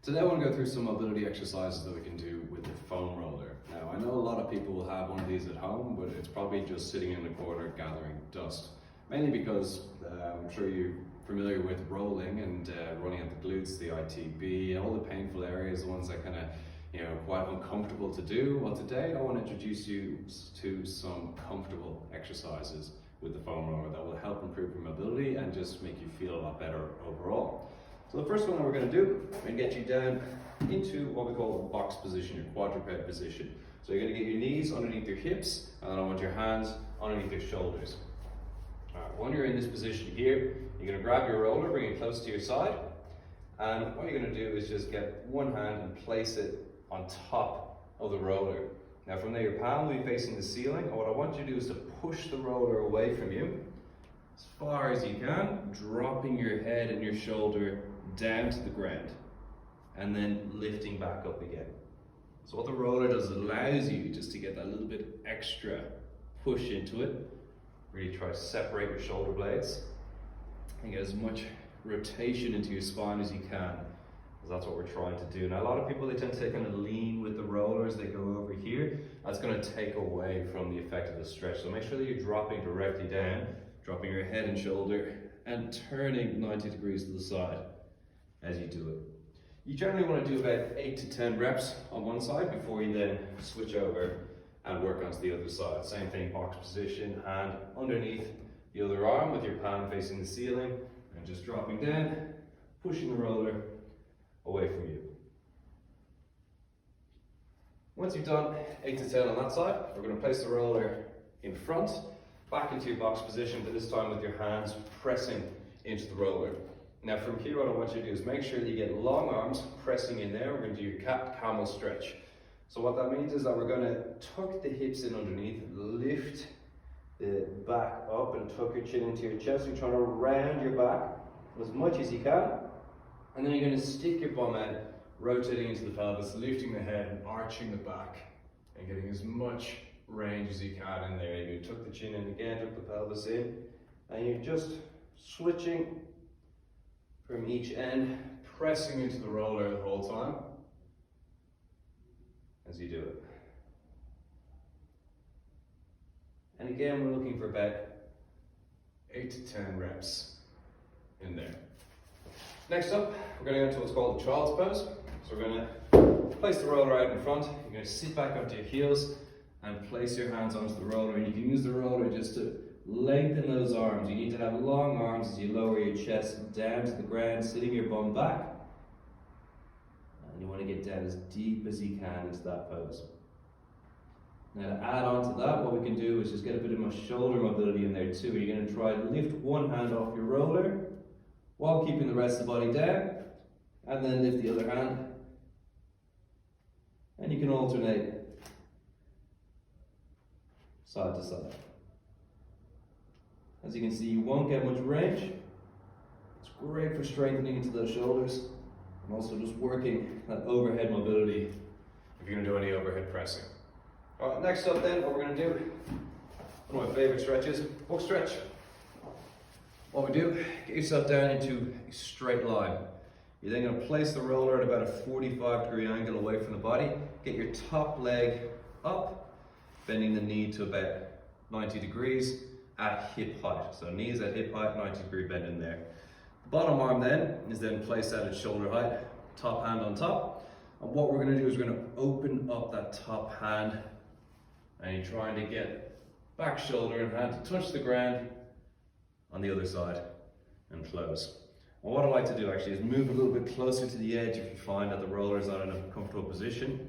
Today I want to go through some mobility exercises that we can do with the foam roller. Now I know a lot of people will have one of these at home, but it's probably just sitting in the corner gathering dust. Mainly because I'm sure you're familiar with rolling and running at the glutes, the ITB, all the painful areas, the ones that kind of, quite uncomfortable to do. Well, today I want to introduce you to some comfortable exercises with the foam roller that will help improve your mobility and just make you feel a lot better overall. So the first one that we're going to do, we're going to get you down into what we call the box position, your quadruped position. So you're going to get your knees underneath your hips, and then I want your hands underneath your shoulders. When you're in this position here, you're going to grab your roller, bring it close to your side, and what you're going to do is just get one hand and place it on top of the roller. Now from there, your palm will be facing the ceiling, and what I want you to do is to push the roller away from you as far as you can, dropping your head and your shoulder down to the ground, and then lifting back up again. So what the roller does is allows you just to get that little bit extra push into it. Really try to separate your shoulder blades and get as much rotation into your spine as you can, because that's what we're trying to do. Now a lot of people, they tend to kind of lean with the rollers, they go over here. That's going to take away from the effect of the stretch. So make sure that you're dropping directly down, dropping your head and shoulder and turning 90 degrees to the side as you do it. You generally want to do about 8 to 10 reps on one side before you then switch over and work onto the other side. Same thing, box position, hand underneath the other arm with your palm facing the ceiling and just dropping down, pushing the roller away from you. Once you've done 8 to 10 on that side, we're going to place the roller in front, back into your box position, but this time with your hands pressing into the roller. Now from here, what I want you to do is make sure that you get long arms pressing in there. We're going to do your camel stretch. So what that means is that we're going to tuck the hips in underneath, lift the back up and tuck your chin into your chest. You're trying to round your back as much as you can. And then you're going to stick your bum out, rotating into the pelvis, lifting the head and arching the back and getting as much range as you can in there. You tuck the chin in again, tuck the pelvis in, and you're just switching from each end, pressing into the roller the whole time as you do it. And again, we're looking for about 8 to 10 reps in there. Next up, we're going to go into what's called the child's pose. So we're going to place the roller out in front. You're going to sit back onto your heels and place your hands onto the roller, and you can use the roller just to lengthen those arms. You need to have long arms as you lower your chest down to the ground, sitting your bum back. And you want to get down as deep as you can into that pose. Now to add on to that, what we can do is just get a bit of my shoulder mobility in there too. You're going to try to lift one hand off your roller while keeping the rest of the body down, and then lift the other hand. And you can alternate side to side. As you can see, you won't get much range. It's great for strengthening into those shoulders and also just working that overhead mobility if you're going to do any overhead pressing. All right, next up then, what we're going to do, one of my favorite stretches, book stretch. What we do, get yourself down into a straight line. You're then going to place the roller at about a 45-degree angle away from the body. Get your top leg up, bending the knee to about 90 degrees at hip height. So knees at hip height, 90-degree bend in there. The bottom arm then is then placed at its shoulder height, top hand on top. And what we're going to do is we're going to open up that top hand, and you're trying to get back shoulder and hand to touch the ground on the other side and close. And what I like to do actually is move a little bit closer to the edge if you find that the roller is not in a comfortable position.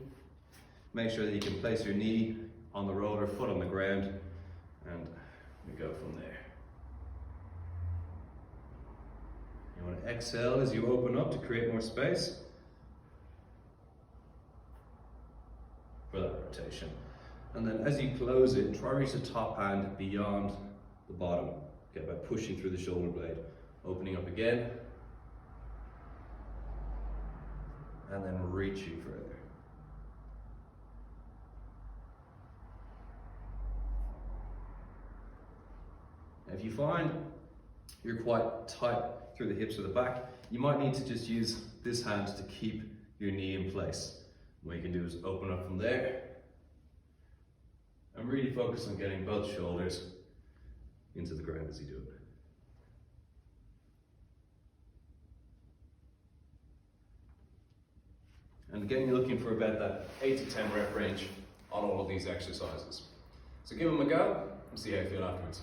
Make sure that you can place your knee on the roller, foot on the ground, and we go from there. You want to exhale as you open up to create more space for that rotation. And then as you close it, try to reach the top hand beyond the bottom. Okay, by pushing through the shoulder blade, opening up again, and then reaching further. If you find you're quite tight through the hips or the back, you might need to just use this hand to keep your knee in place. What you can do is open up from there and really focus on getting both shoulders into the ground as you do it. And again, you're looking for about that 8 to 10 rep range on all of these exercises. So give them a go and see how you feel afterwards.